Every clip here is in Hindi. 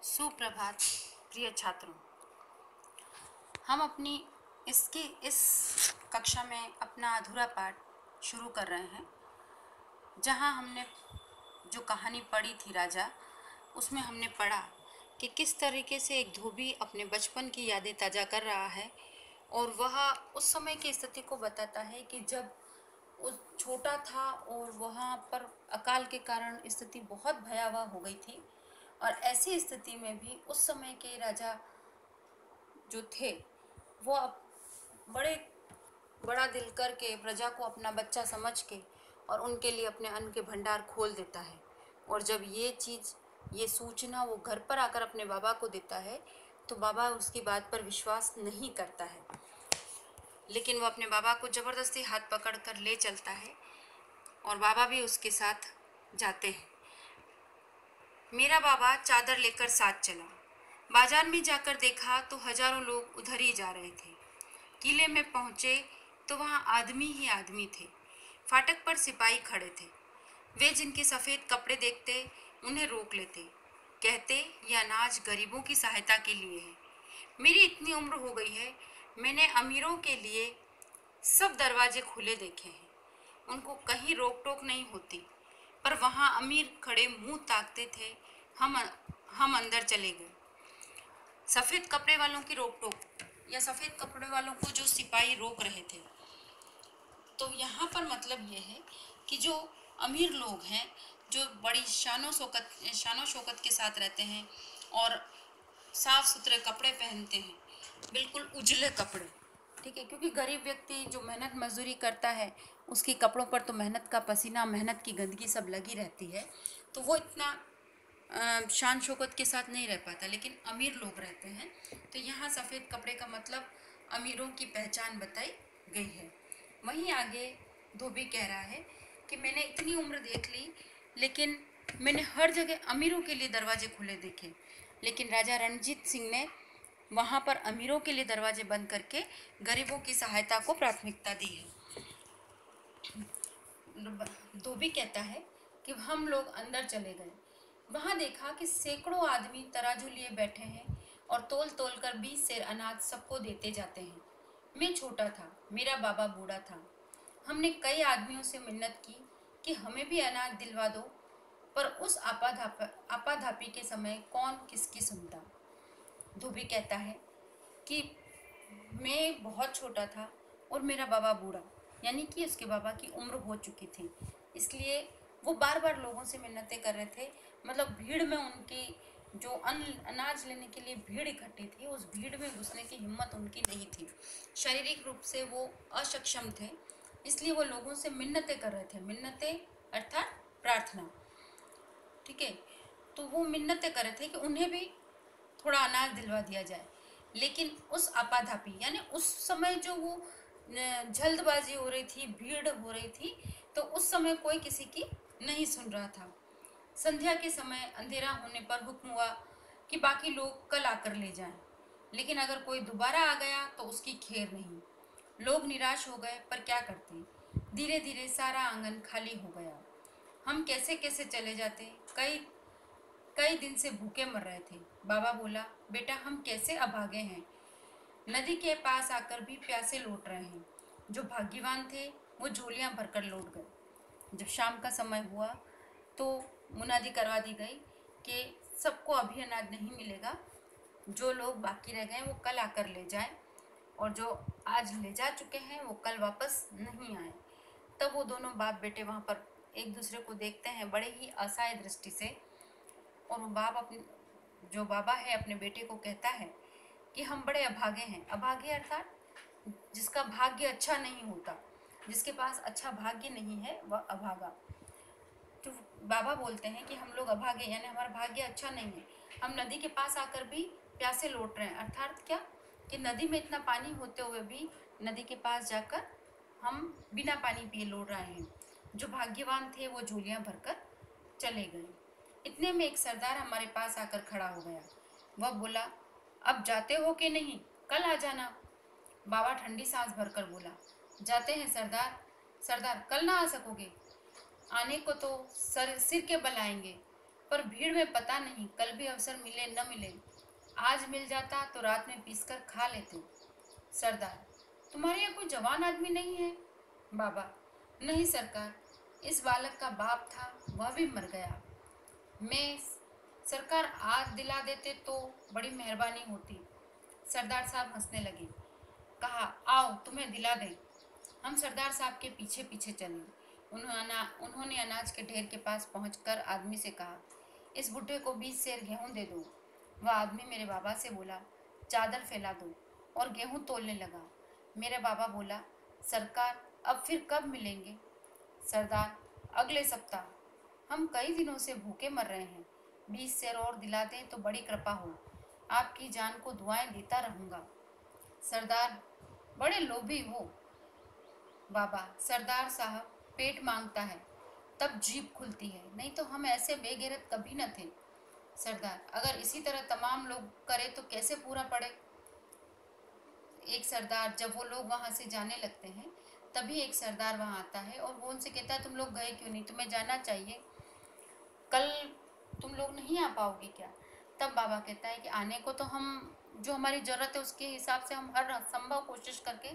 सुप्रभात प्रिय छात्रों। हम अपनी इस कक्षा में अपना अधूरा पाठ शुरू कर रहे हैं, जहां हमने जो कहानी पढ़ी थी राजा, उसमें हमने पढ़ा कि किस तरीके से एक धोबी अपने बचपन की यादें ताज़ा कर रहा है और वह उस समय की स्थिति को बताता है कि जब उस छोटा था और वहाँ पर अकाल के कारण स्थिति बहुत भयावह हो गई थी। और ऐसी स्थिति में भी उस समय के राजा जो थे वो बड़े बड़ा दिल करके प्रजा को अपना बच्चा समझ के और उनके लिए अपने अन्न के भंडार खोल देता है। और जब ये सूचना वो घर पर आकर अपने बाबा को देता है तो बाबा उसकी बात पर विश्वास नहीं करता है, लेकिन वो अपने बाबा को ज़बरदस्ती हाथ पकड़कर ले चलता है और बाबा भी उसके साथ जाते हैं। मेरा बाबा चादर लेकर साथ चला। बाजार में जाकर देखा तो हजारों लोग उधर ही जा रहे थे। किले में पहुंचे तो वहां आदमी ही आदमी थे। फाटक पर सिपाही खड़े थे। वे जिनके सफ़ेद कपड़े देखते उन्हें रोक लेते, कहते यह अनाज गरीबों की सहायता के लिए है। मेरी इतनी उम्र हो गई है, मैंने अमीरों के लिए सब दरवाजे खुले देखे हैं, उनको कहीं रोक टोक नहीं होती। पर वहाँ अमीर खड़े मुंह ताकते थे। हम अंदर चले गए। सफ़ेद कपड़े वालों की रोक टोक या सफ़ेद कपड़े वालों को जो सिपाही रोक रहे थे, तो यहाँ पर मतलब ये है कि जो अमीर लोग हैं, जो बड़ी शानो शौकत के साथ रहते हैं और साफ़ सुथरे कपड़े पहनते हैं, बिल्कुल उजले कपड़े, ठीक है, क्योंकि गरीब व्यक्ति जो मेहनत मजदूरी करता है उसकी कपड़ों पर तो मेहनत का पसीना, मेहनत की गंदगी सब लगी रहती है, तो वो इतना शान शौकत के साथ नहीं रह पाता। लेकिन अमीर लोग रहते हैं, तो यहाँ सफ़ेद कपड़े का मतलब अमीरों की पहचान बताई गई है। वहीं आगे धोबी कह रहा है कि मैंने इतनी उम्र देख ली, लेकिन मैंने हर जगह अमीरों के लिए दरवाजे खुले देखे, लेकिन राजा रणजीत सिंह ने वहाँ पर अमीरों के लिए दरवाजे बंद करके गरीबों की सहायता को प्राथमिकता दी है। धोबी कहता है कि हम लोग अंदर चले गए। वहाँ देखा कि सैकड़ों आदमी तराजू लिए बैठे हैं और तोल तोल कर 20 सेर अनाज सबको देते जाते हैं। मैं छोटा था, मेरा बाबा बूढ़ा था। हमने कई आदमियों से मिन्नत की कि हमें भी अनाज दिलवा दो, पर उस आपाधापी के समय कौन किसकी सुनता। धोबी कहता है कि मैं बहुत छोटा था और मेरा बाबा बूढ़ा, यानी कि उसके बाबा की उम्र हो चुकी थी, इसलिए वो बार बार लोगों से मिन्नतें कर रहे थे। मतलब भीड़ में उनकी जो अनाज लेने के लिए भीड़ इकट्ठी थी, उस भीड़ में घुसने की हिम्मत उनकी नहीं थी। शारीरिक रूप से वो अक्षम थे, इसलिए वो लोगों से मिन्नतें कर रहे थे। मिन्नतें अर्थात प्रार्थना, ठीक है। तो वो मिन्नतें कर रहे थे कि उन्हें भी थोड़ा अनाज दिलवा दिया जाए। लेकिन उस आपाधापी यानी उस समय जो वो जल्दबाजी हो रही थी, भीड़ हो रही थी, तो उस समय कोई किसी की नहीं सुन रहा था। संध्या के समय अंधेरा होने पर हुक्म हुआ कि बाकी लोग कल आकर ले जाएं, लेकिन अगर कोई दोबारा आ गया तो उसकी खैर नहीं। लोग निराश हो गए, पर क्या करते। धीरे धीरे सारा आंगन खाली हो गया। हम कैसे कैसे चले जाते। कई कई दिन से भूखे मर रहे थे। बाबा बोला, बेटा हम कैसे अभागे हैं, नदी के पास आकर भी प्यासे लौट रहे हैं। जो भाग्यवान थे वो झोलियां भरकर लौट गए। जब शाम का समय हुआ तो मुनादी करवा दी गई कि सबको अभी अनाज नहीं मिलेगा, जो लोग बाकी रह गए वो कल आकर ले जाएं, और जो आज ले जा चुके हैं वो कल वापस नहीं आए। तब वो दोनों बाप बेटे वहाँ पर एक दूसरे को देखते हैं बड़े ही असहाय दृष्टि से, और वो जो बाबा है अपने बेटे को कहता है कि हम बड़े अभागे हैं। अभागे अर्थात जिसका भाग्य अच्छा नहीं होता, जिसके पास अच्छा भाग्य नहीं है वह अभागा। तो बाबा बोलते हैं कि हम लोग अभागे यानी हमारा भाग्य अच्छा नहीं है। हम नदी के पास आकर भी प्यासे लौट रहे हैं, अर्थात क्या कि नदी में इतना पानी होते हुए भी नदी के पास जाकर हम बिना पानी पिए लौट रहे हैं। जो भाग्यवान थे वो झोलियाँ भरकर चले गए। इतने में एक सरदार हमारे पास आकर खड़ा हो गया। वह बोला, अब जाते हो कि नहीं, कल आ जाना। बाबा ठंडी सांस भरकर बोला, जाते हैं सरदार। सरदार, कल ना आ सकोगे? आने को तो सिर के बल आएंगे, पर भीड़ में पता नहीं कल भी अवसर मिले न मिले, आज मिल जाता तो रात में पीसकर खा लेते। सरदार, तुम्हारे यहाँ कोई जवान आदमी नहीं है? बाबा, नहीं सरकार, इस बालक का बाप था, वह भी मर गया। मैं सरकार आज दिला देते तो बड़ी मेहरबानी होती। सरदार साहब हंसने लगे। कहा, आओ तुम्हें दिला दें। हम सरदार साहब के पीछे पीछे चले। उन्होंने अनाज के ढेर के पास पहुंचकर आदमी से कहा, इस बुढ़े को 20 सेर गेहूं दे दो। वह आदमी मेरे बाबा से बोला, चादर फैला दो, और गेहूं तोलने लगा। मेरे बाबा बोला, सरकार अब फिर कब मिलेंगे? सरदार, अगले सप्ताह। हम कई दिनों से भूखे मर रहे हैं, 20 सेर और दिला दें तो बड़ी कृपा हो। आपकी जान को दुआएं देता रहूंगा। सरदार, बड़े लोभी हो। बाबा, सरदार साहब पेट मांगता है तब जीभ खुलती है, नहीं तो हम ऐसे बेगैरत कभी न थे। सरदार, अगर इसी तरह तमाम लोग करें तो कैसे पूरा पड़े? एक सरदार, जब वो लोग वहां से जाने लगते हैं तभी एक सरदार वहां आता है और वो उनसे कहता है, तुम लोग गए क्यों नहीं? तुम्हें जाना चाहिए, कल तुम लोग नहीं आ पाओगे क्या? तब बाबा कहता है कि आने को तो हम, जो हमारी ज़रूरत है उसके हिसाब से हम हर संभव कोशिश करके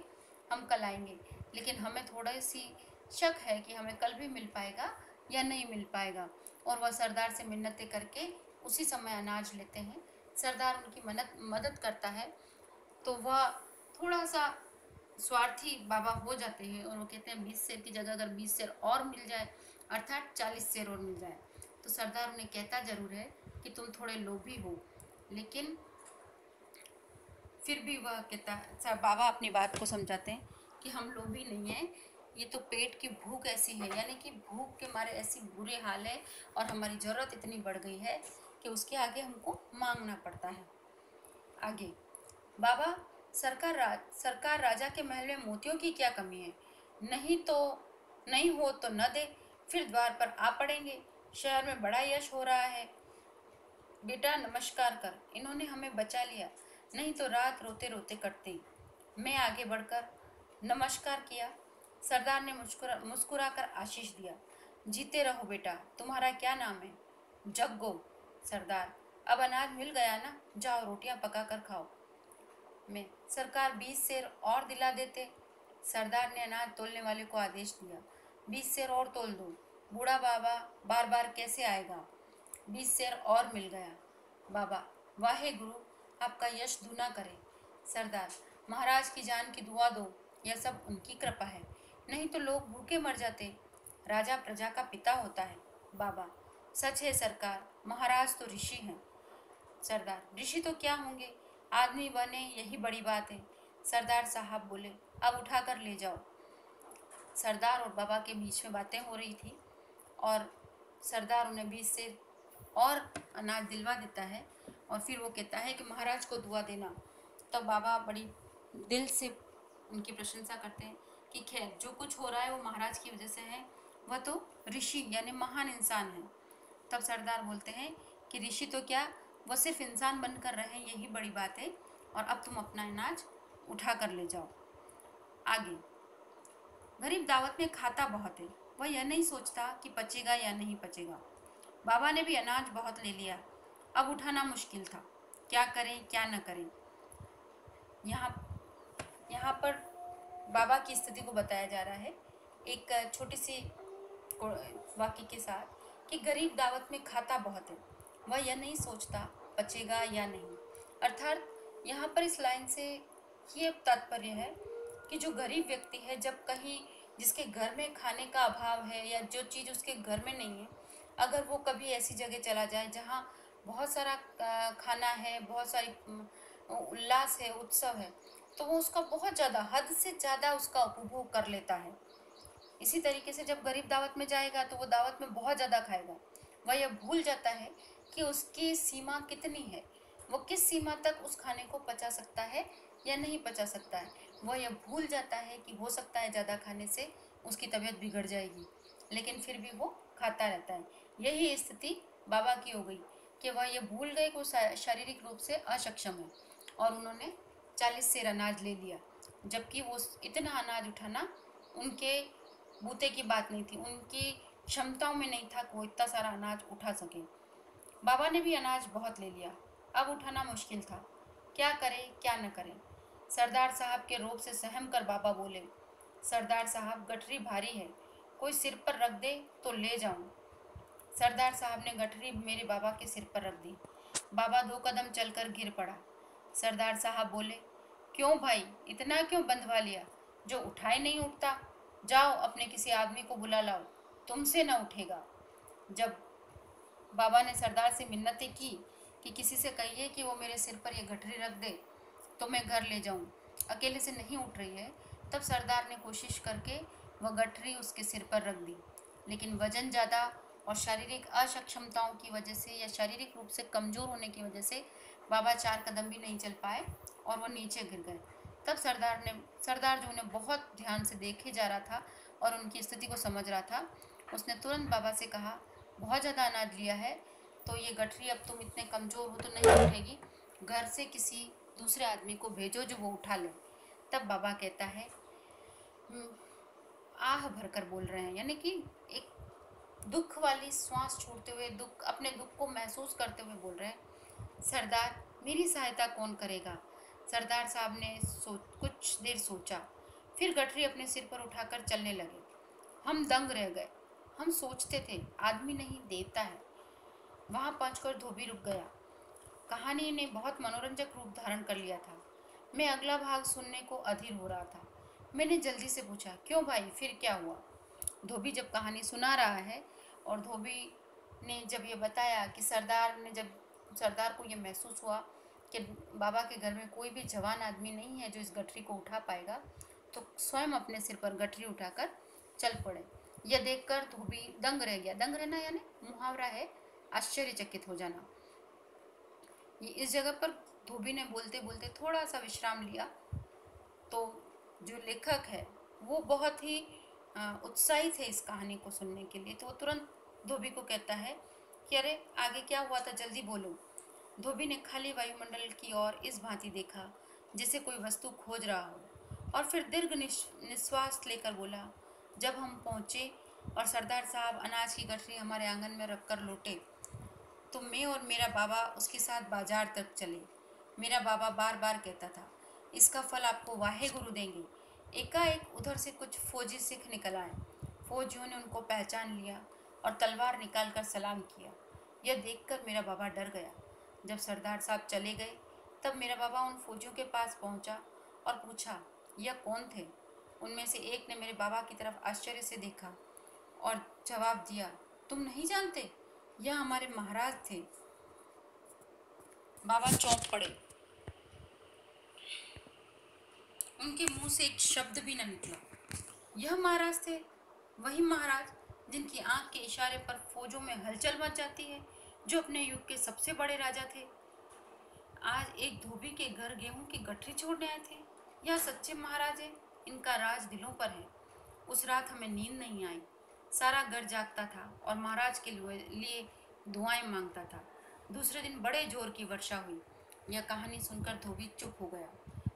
हम कल आएंगे, लेकिन हमें थोड़ी सी शक है कि हमें कल भी मिल पाएगा या नहीं मिल पाएगा। और वह सरदार से मिन्नतें करके उसी समय अनाज लेते हैं। सरदार उनकी मदद करता है तो वह थोड़ा सा स्वार्थी बाबा हो जाते हैं और वो कहते हैं 20 सेर की जगह अगर 20 सेर और मिल जाए, अर्थात 40 सेर और मिल जाए। तो सरदार उन्हें कहता जरूर है कि तुम थोड़े लोभी हो, लेकिन फिर भी वह कहता है, बाबा अपनी बात को समझाते हैं कि हम लोभी नहीं हैं, ये तो पेट की भूख ऐसी है, यानी कि भूख के मारे ऐसी बुरे हाल है और हमारी ज़रूरत इतनी बढ़ गई है कि उसके आगे हमको मांगना पड़ता है। आगे, बाबा, सरकार राजा के महल में मोतियों की क्या कमी है? नहीं हो तो न दे, फिर द्वार पर आ पड़ेंगे। शहर में बड़ा यश हो रहा है। बेटा नमस्कार कर, इन्होंने हमें बचा लिया, नहीं तो रात रोते रोते कटती। मैं आगे बढ़कर नमस्कार किया। सरदार ने मुस्कुराकर आशीष दिया। जीते रहो बेटा, तुम्हारा क्या नाम है? जग्गो। सरदार, अब अनाज मिल गया ना, जाओ रोटियां पका कर खाओ। मैं, सरकार 20 सेर और दिला देते। सरदार ने अनाज तोलने वाले को आदेश दिया, 20 सेर और तोल दो। बूढ़ा बाबा बार बार कैसे आएगा? 20 सेर और मिल गया। बाबा, वाहे गुरु, आपका यश दूना करे। सरदार, महाराज की जान की दुआ दो, यह सब उनकी कृपा है, नहीं तो लोग भूखे मर जाते। राजा प्रजा का पिता होता है। बाबा, सच है सरकार, महाराज तो ऋषि हैं। सरदार, ऋषि तो क्या होंगे, आदमी बने यही बड़ी बात है। सरदार साहब बोले, अब उठा कर ले जाओ। सरदार और बाबा के बीच में बातें हो रही थी और सरदार उन्हें 20 से और अनाज दिलवा देता है और फिर वो कहता है कि महाराज को दुआ देना। तब बाबा बड़ी दिल से उनकी प्रशंसा करते हैं कि खैर जो कुछ हो रहा है वो महाराज की वजह से है, वह तो ऋषि यानी महान इंसान है। तब सरदार बोलते हैं कि ऋषि तो क्या, वह सिर्फ इंसान बनकर रहे, यही बड़ी बात है, और अब तुम अपना अनाज उठा कर ले जाओ। आगे, गरीब दावत में खाता बहुत है, वह यह नहीं सोचता कि पचेगा या नहीं पचेगा। बाबा ने भी अनाज बहुत ले लिया, अब उठाना मुश्किल था, क्या करें क्या न करें। यहाँ पर बाबा की स्थिति को बताया जा रहा है एक छोटी सी वाक्य के साथ कि गरीब दावत में खाता बहुत है, वह यह नहीं सोचता पचेगा या नहीं। अर्थात यहाँ पर इस लाइन से ये तात्पर्य है कि जो गरीब व्यक्ति है, जब कहीं जिसके घर में खाने का अभाव है या जो चीज़ उसके घर में नहीं है, अगर वो कभी ऐसी जगह चला जाए जहाँ बहुत सारा खाना है, बहुत सारी उल्लास है, उत्सव है, तो वो उसका बहुत ज़्यादा, हद से ज़्यादा उसका उपभोग कर लेता है। इसी तरीके से जब गरीब दावत में जाएगा तो वो दावत में बहुत ज़्यादा खाएगा। वह यह भूल जाता है कि उसकी सीमा कितनी है, वो किस सीमा तक उस खाने को पचा सकता है या नहीं पचा सकता है। वह यह भूल जाता है कि हो सकता है ज़्यादा खाने से उसकी तबीयत बिगड़ जाएगी, लेकिन फिर भी वो खाता रहता है। यही स्थिति बाबा की हो गई कि वह ये भूल गए कि वो शारीरिक रूप से अक्षम है और उन्होंने 40 सेर अनाज ले लिया, जबकि वो इतना अनाज उठाना उनके बूते की बात नहीं थी, उनकी क्षमताओं में नहीं था कि वो इतना सारा अनाज उठा सके। बाबा ने भी अनाज बहुत ले लिया। अब उठाना मुश्किल था। क्या करें क्या न करें। सरदार साहब के रोब से सहम कर बाबा बोले, सरदार साहब गठरी भारी है, कोई सिर पर रख दे तो ले जाऊं। सरदार साहब ने गठरी मेरे बाबा के सिर पर रख दी। बाबा 2 कदम चलकर गिर पड़ा। सरदार साहब बोले, क्यों भाई, इतना क्यों बंधवा लिया, जो उठाए नहीं उठता। जाओ अपने किसी आदमी को बुला लाओ, तुमसे न उठेगा। जब बाबा ने सरदार से मिन्नतें की कि किसी से कहिए कि वो मेरे सिर पर ये गठरी रख दे तो मैं घर ले जाऊं, अकेले से नहीं उठ रही है, तब सरदार ने कोशिश करके वह गठरी उसके सिर पर रख दी। लेकिन वजन ज़्यादा और शारीरिक अक्षमताओं की वजह से या शारीरिक रूप से कमज़ोर होने की वजह से बाबा 4 कदम भी नहीं चल पाए और वह नीचे गिर गए। तब सरदार जो उन्हें बहुत ध्यान से देखे जा रहा था और उनकी स्थिति को समझ रहा था, उसने तुरंत बाबा से कहा, बहुत ज़्यादा अनाज लिया है तो ये गठरी अब तुम इतने कमज़ोर हो तो नहीं उठेगी, घर से किसी दूसरे आदमी को भेजो जो वो उठा ले। तब बाबा कहता है, "हम्म, आह भरकर बोल रहे हैं, यानी कि एक दुख वाली श्वास छोड़ते हुए, दुख अपने दुख को महसूस करते हुए बोल रहे हैं, सरदार मेरी सहायता कौन करेगा। सरदार साहब ने कुछ देर सोचा, फिर गठरी अपने सिर पर उठाकर चलने लगे। हम दंग रह गए। हम सोचते थे आदमी नहीं देवता है। वहां पहुंचकर धोबी रुक गया। कहानी ने बहुत मनोरंजक रूप धारण कर लिया था। मैं अगला भाग सुनने को अधीर हो रहा था। मैंने जल्दी से पूछा, क्यों भाई, फिर क्या हुआ। धोबी जब कहानी सुना रहा है और धोबी ने जब ये बताया कि सरदार को ये महसूस हुआ कि बाबा के घर में कोई भी जवान आदमी नहीं है जो इस गठरी को उठा पाएगा, तो स्वयं अपने सिर पर गठरी उठाकर चल पड़े। यह देखकर धोबी दंग रह गया। दंग रहना यानी मुहावरा है आश्चर्यचकित हो जाना। ये इस जगह पर धोबी ने बोलते बोलते थोड़ा सा विश्राम लिया, तो जो लेखक है वो बहुत ही उत्साहित है इस कहानी को सुनने के लिए, तो वो तुरंत धोबी को कहता है कि अरे आगे क्या हुआ था, जल्दी बोलो। धोबी ने खाली वायुमंडल की ओर इस भांति देखा जैसे कोई वस्तु खोज रहा हो, और फिर दीर्घ निश्वास लेकर बोला, जब हम पहुंचे और सरदार साहब अनाज की गठरी हमारे आंगन में रखकर लौटे तो मैं और मेरा बाबा उसके साथ बाजार तक चले। मेरा बाबा बार बार कहता था, इसका फल आपको वाहे गुरु देंगे। एकाएक उधर से कुछ फौजी सिख निकल आए। फौजियों ने उनको पहचान लिया और तलवार निकालकर सलाम किया। यह देखकर मेरा बाबा डर गया। जब सरदार साहब चले गए तब मेरा बाबा उन फौजियों के पास पहुंचा और पूछा, यह कौन थे। उनमें से एक ने मेरे बाबा की तरफ आश्चर्य से देखा और जवाब दिया, तुम नहीं जानते, यह हमारे महाराज थे। बाबा चौंक पड़े। उनके मुंह से एक शब्द भी न निकला। यह महाराज थे, वही महाराज जिनकी आंख के इशारे पर फौजों में हलचल मच जाती है, जो अपने युग के सबसे बड़े राजा थे। आज एक धोबी के घर गेहूं की गठरी छोड़ने आए थे। यह सच्चे महाराज हैं, इनका राज दिलों पर है। उस रात हमें नींद नहीं आई। सारा घर जागता था और महाराज के लिए दुआएं मांगता था। दूसरे दिन बड़े जोर की वर्षा हुई। यह कहानी सुनकर धोबी चुप हो गया।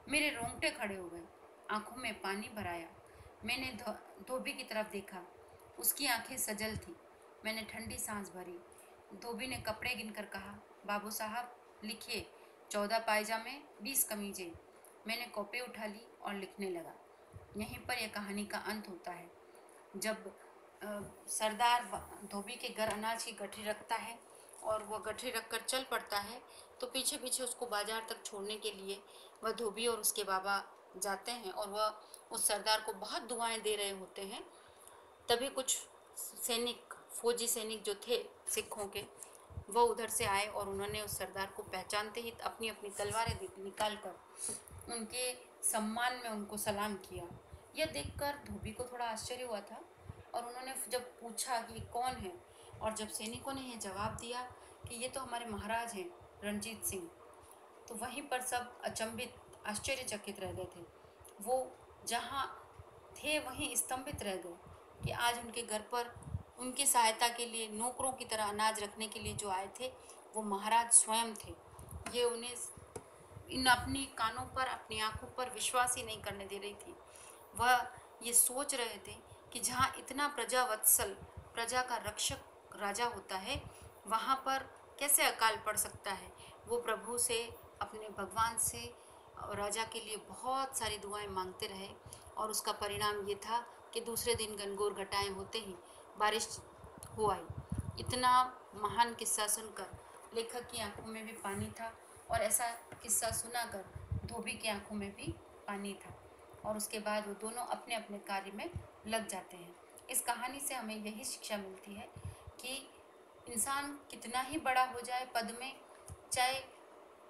मेरे रोंगटे खड़े हो गए, आंखों में पानी भर आया। मैंने धोबी की तरफ देखा। उसकी आंखें सजल थी। मैंने ठंडी सांस भरी। धोबी ने कपड़े गिनकर कहा, बाबू साहब लिखिए, 14 पायजामे, 20 कमीजें। मैंने कॉपी उठा ली और लिखने लगा। यहीं पर यह कहानी का अंत होता है। जब सरदार धोबी के घर अनाज की गठरी रखता है और वह गठरी रखकर चल पड़ता है, तो पीछे पीछे उसको बाजार तक छोड़ने के लिए वह धोबी और उसके बाबा जाते हैं और वह उस सरदार को बहुत दुआएं दे रहे होते हैं। तभी कुछ फौजी सैनिक जो थे सिखों के, वह उधर से आए और उन्होंने उस सरदार को पहचानते ही अपनी अपनी तलवारें निकाल कर उनके सम्मान में उनको सलाम किया। यह देखकर धोबी को थोड़ा आश्चर्य हुआ था और उन्होंने जब पूछा कि कौन है, और जब सैनिकों ने यह जवाब दिया कि ये तो हमारे महाराज हैं रणजीत सिंह, तो वहीं पर सब अचंभित आश्चर्यचकित रह गए थे। वो जहाँ थे वहीं स्तंभित रह गए कि आज उनके घर पर उनकी सहायता के लिए नौकरों की तरह अनाज रखने के लिए जो आए थे वो महाराज स्वयं थे। ये उन्हें इन अपनी कानों पर, अपनी आंखों पर विश्वास ही नहीं करने दे रही थी। वह ये सोच रहे थे कि जहाँ इतना प्रजा वत्सल, प्रजा का रक्षक राजा होता है, वहाँ पर कैसे अकाल पड़ सकता है। वो प्रभु से, अपने भगवान से और राजा के लिए बहुत सारी दुआएं मांगते रहे और उसका परिणाम ये था कि दूसरे दिन घनघोर घटाएं होते ही बारिश हो आई। इतना महान किस्सा सुनकर लेखक की आंखों में भी पानी था और ऐसा किस्सा सुनाकर धोबी की आंखों में भी पानी था और उसके बाद वो दोनों अपने अपने कार्य में लग जाते हैं। इस कहानी से हमें यही शिक्षा मिलती है कि इंसान कितना ही बड़ा हो जाए पद में, चाहे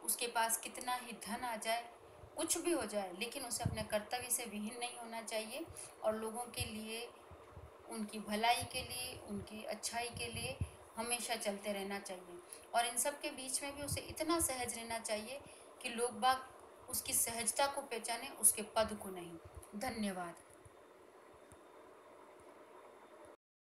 उसके पास कितना ही धन आ जाए, कुछ भी हो जाए, लेकिन उसे अपने कर्तव्य से विहीन नहीं होना चाहिए और लोगों के लिए, उनकी भलाई के लिए, उनकी अच्छाई के लिए हमेशा चलते रहना चाहिए। और इन सब के बीच में भी उसे इतना सहज रहना चाहिए कि लोग बाग उसकी सहजता को पहचाने, उसके पद को नहीं। धन्यवाद।